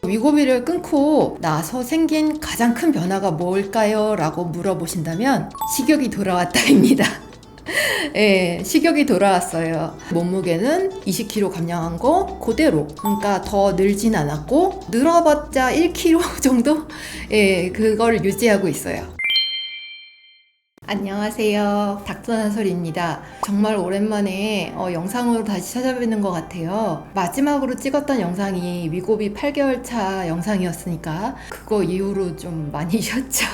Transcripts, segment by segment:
위고비를 끊고 나서 생긴 가장 큰 변화가 뭘까요? 라고 물어보신다면 식욕이 돌아왔다입니다. 예, 식욕이 돌아왔어요. 몸무게는 20kg 감량한 거 그대로. 그러니까 더 늘진 않았고 늘어봤자 1kg 정도? 예, 그걸 유지하고 있어요. 안녕하세요. 닥터나설입니다. 정말 오랜만에 영상으로 다시 찾아뵙는 것 같아요. 마지막으로 찍었던 영상이 위고비 8개월 차 영상이었으니까 그거 이후로 좀 많이 쉬었죠.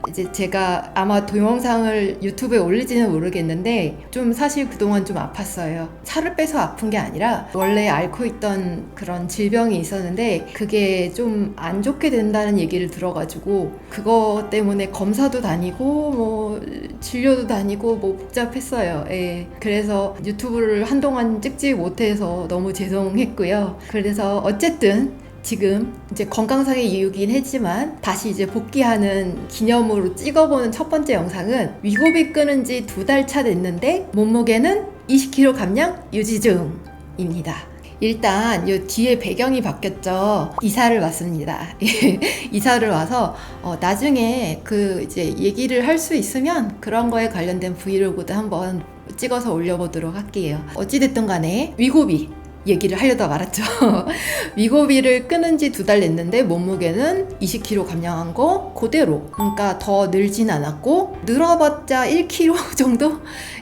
이제 제가 아마 동영상을 유튜브에 올릴지는 모르겠는데 좀 사실 그동안 좀 아팠어요. 살을 빼서 아픈 게 아니라 원래 앓고 있던 그런 질병이 있었는데 그게 좀 안 좋게 된다는 얘기를 들어가지고 그거 때문에 검사도 다니고 뭐 진료도 다니고 뭐 복잡했어요. 예. 그래서 유튜브를 한동안 찍지 못해서 너무 죄송했고요. 그래서 어쨌든 지금 이제 건강상의 이유긴 했지만 다시 이제 복귀하는 기념으로 찍어보는 첫 번째 영상은 위고비 끊은 지 2달 차 됐는데 몸무게는 20kg 감량 유지 중입니다. 일단 이 뒤에 배경이 바뀌었죠. 이사를 왔습니다. 이사를 와서 나중에 그 이제 얘기를 할 수 있으면 그런 거에 관련된 브이로그도 한번 찍어서 올려보도록 할게요. 어찌됐든 간에 위고비 얘기를 하려다 말았죠. 위고비를 끊은 지 2달 됐는데 몸무게는 20kg 감량한 거 그대로. 그러니까 더 늘진 않았고 늘어봤자 1kg 정도?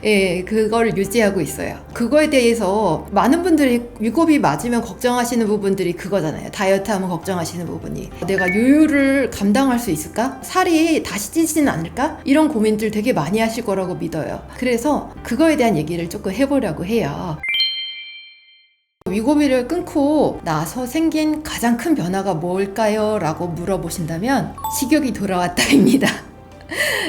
예, 그걸 유지하고 있어요. 그거에 대해서 많은 분들이 위고비 맞으면 걱정하시는 부분들이 그거잖아요. 다이어트 하면 걱정하시는 부분이 내가 요요를 감당할 수 있을까? 살이 다시 찌지는 않을까? 이런 고민들 되게 많이 하실 거라고 믿어요. 그래서 그거에 대한 얘기를 조금 해보려고 해요. 위고비를 끊고 나서 생긴 가장 큰 변화가 뭘까요? 라고 물어보신다면 식욕이 돌아왔다입니다.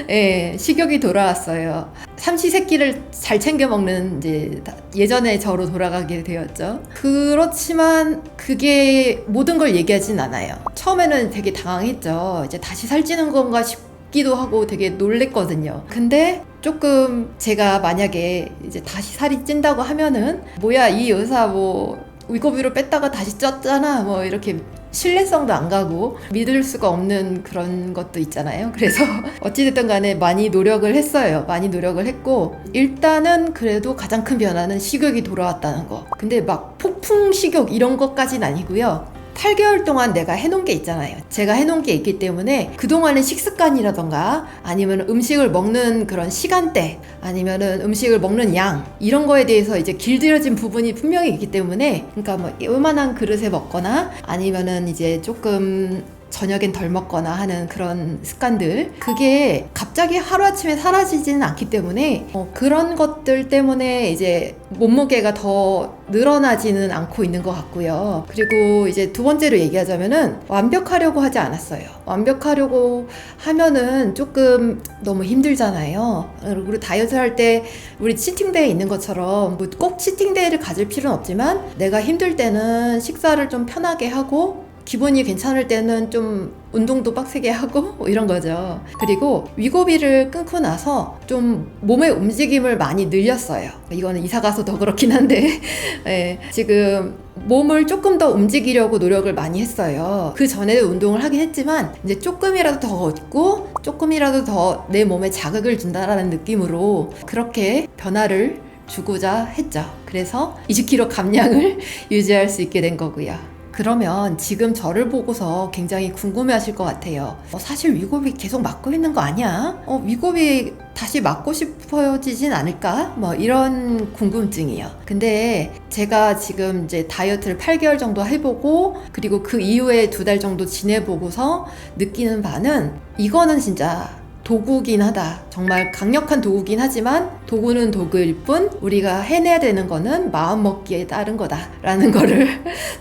예, 식욕이 돌아왔어요. 삼시세끼를 잘 챙겨 먹는 이제 예전의 저로 돌아가게 되었죠. 그렇지만 그게 모든 걸 얘기하진 않아요. 처음에는 되게 당황했죠. 이제 다시 살찌는 건가 싶기도 하고 되게 놀랬거든요. 근데 조금 제가 만약에 이제 다시 살이 찐다고 하면은 뭐야 이 여사 뭐 위고비로 뺐다가 다시 쪘잖아 뭐 이렇게 신뢰성도 안 가고 믿을 수가 없는 그런 것도 있잖아요. 그래서 어찌됐든 간에 많이 노력을 했어요. 많이 노력을 했고 일단은 그래도 가장 큰 변화는 식욕이 돌아왔다는 거. 근데 막 폭풍 식욕 이런 것까지는 아니고요. 8개월 동안 내가 해놓은 게 있잖아요. 제가 해놓은 게 있기 때문에 그동안의 식습관이라던가 아니면 음식을 먹는 그런 시간대 아니면은 음식을 먹는 양 이런 거에 대해서 이제 길들여진 부분이 분명히 있기 때문에 그러니까 뭐 요만한 그릇에 먹거나 아니면은 이제 조금 저녁엔 덜 먹거나 하는 그런 습관들 그게 갑자기 하루아침에 사라지지는 않기 때문에 그런 것들 때문에 이제 몸무게가 더 늘어나지는 않고 있는 것 같고요. 그리고 이제 두 번째로 얘기하자면은 완벽하려고 하지 않았어요. 완벽하려고 하면은 조금 너무 힘들잖아요. 그리고 다이어트 할 때 우리 치팅데이 있는 것처럼 꼭 치팅데이를 가질 필요는 없지만 내가 힘들 때는 식사를 좀 편하게 하고 기분이 괜찮을 때는 좀 운동도 빡세게 하고 뭐 이런 거죠. 그리고 위고비를 끊고 나서 좀 몸의 움직임을 많이 늘렸어요. 이거는 이사 가서 더 그렇긴 한데 네, 지금 몸을 조금 더 움직이려고 노력을 많이 했어요. 그 전에도 운동을 하긴 했지만 이제 조금이라도 더 걷고 조금이라도 더 내 몸에 자극을 준다라는 느낌으로 그렇게 변화를 주고자 했죠. 그래서 20kg 감량을 유지할 수 있게 된 거고요. 그러면 지금 저를 보고서 굉장히 궁금해 하실 것 같아요. 사실 위고비 계속 맞고 있는 거 아니야? 위고비 다시 맞고 싶어지진 않을까? 뭐 이런 궁금증이요. 근데 제가 지금 이제 다이어트를 8개월 정도 해보고 그리고 그 이후에 2달 정도 지내보고서 느끼는 바는 이거는 진짜 도구긴 하다. 정말 강력한 도구긴 하지만 도구는 도구일 뿐 우리가 해내야 되는 거는 마음먹기에 따른 거다라는 거를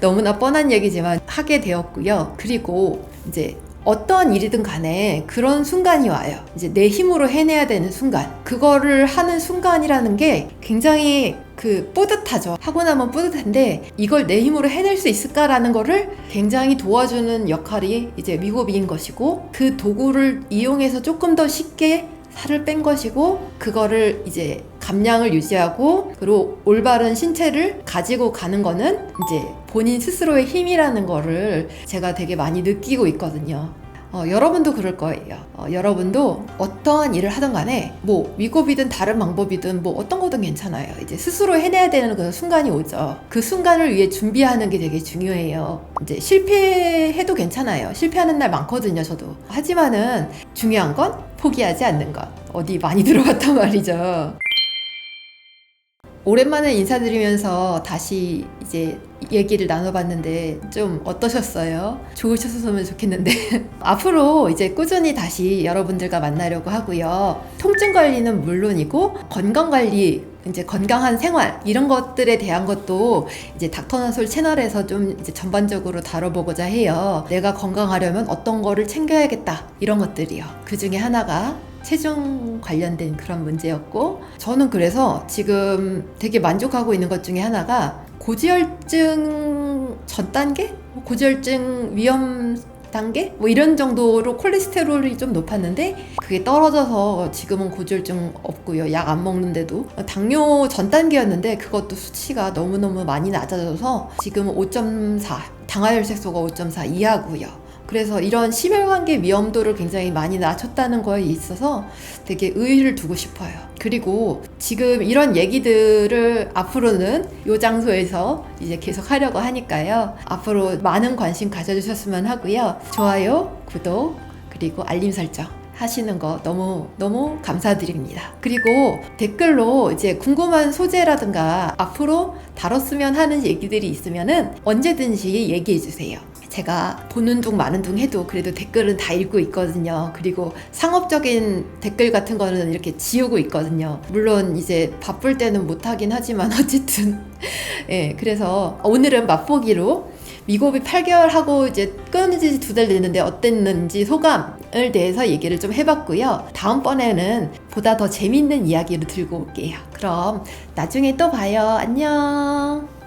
너무나 뻔한 얘기지만 하게 되었고요. 그리고 이제 어떤 일이든 간에 그런 순간이 와요. 이제 내 힘으로 해내야 되는 순간. 그거를 하는 순간이라는 게 굉장히 뿌듯하죠. 하고 나면 뿌듯한데 이걸 내 힘으로 해낼 수 있을까라는 거를 굉장히 도와주는 역할이 이제 위고비인 것이고 그 도구를 이용해서 조금 더 쉽게 살을 뺀 것이고 그거를 이제 감량을 유지하고 그리고 올바른 신체를 가지고 가는 거는 이제 본인 스스로의 힘이라는 거를 제가 되게 많이 느끼고 있거든요. 여러분도 그럴 거예요. 여러분도 어떠한 일을 하든 간에 뭐 위급이든 다른 방법이든 뭐 어떤 거든 괜찮아요. 이제 스스로 해내야 되는 그 순간이 오죠. 그 순간을 위해 준비하는 게 되게 중요해요. 이제 실패해도 괜찮아요. 실패하는 날 많거든요, 저도. 하지만은 중요한 건 포기하지 않는 것. 어디 많이 들어봤단 말이죠. 오랜만에 인사드리면서 다시 이제 얘기를 나눠봤는데 좀 어떠셨어요? 좋으셨으면 좋겠는데 앞으로 이제 꾸준히 다시 여러분들과 만나려고 하고요. 통증 관리는 물론이고 건강 관리, 이제 건강한 생활 이런 것들에 대한 것도 이제 닥터나솔 채널에서 좀 이제 전반적으로 다뤄보고자 해요. 내가 건강하려면 어떤 거를 챙겨야겠다 이런 것들이요. 그 중에 하나가 체중 관련된 그런 문제였고, 저는 그래서 지금 되게 만족하고 있는 것 중에 하나가 고지혈증 전 단계? 고지혈증 위험 단계? 뭐 이런 정도로 콜레스테롤이 좀 높았는데 그게 떨어져서 지금은 고지혈증 없고요. 약 안 먹는데도. 당뇨 전 단계였는데 그것도 수치가 너무너무 많이 낮아져서 지금은 5.4, 당화혈색소가 5.4 이하고요. 그래서 이런 심혈관계 위험도를 굉장히 많이 낮췄다는 거에 있어서 되게 의의를 두고 싶어요. 그리고 지금 이런 얘기들을 앞으로는 이 장소에서 이제 계속 하려고 하니까요. 앞으로 많은 관심 가져주셨으면 하고요. 좋아요, 구독, 그리고 알림 설정 하시는 거 너무 감사드립니다. 그리고 댓글로 이제 궁금한 소재라든가 앞으로 다뤘으면 하는 얘기들이 있으면은 언제든지 얘기해 주세요. 제가 보는 둥 마는 둥 해도 그래도 댓글은 다 읽고 있거든요. 그리고 상업적인 댓글 같은 거는 이렇게 지우고 있거든요. 물론 이제 바쁠 때는 못하긴 하지만 어쨌든 예, 그래서 오늘은 맛보기로 미고비 8개월 하고 이제 끊은 지 2달 됐는데 어땠는지 소감을 대해서 얘기를 좀 해봤고요. 다음번에는 보다 더 재밌는 이야기를 들고 올게요. 그럼 나중에 또 봐요. 안녕.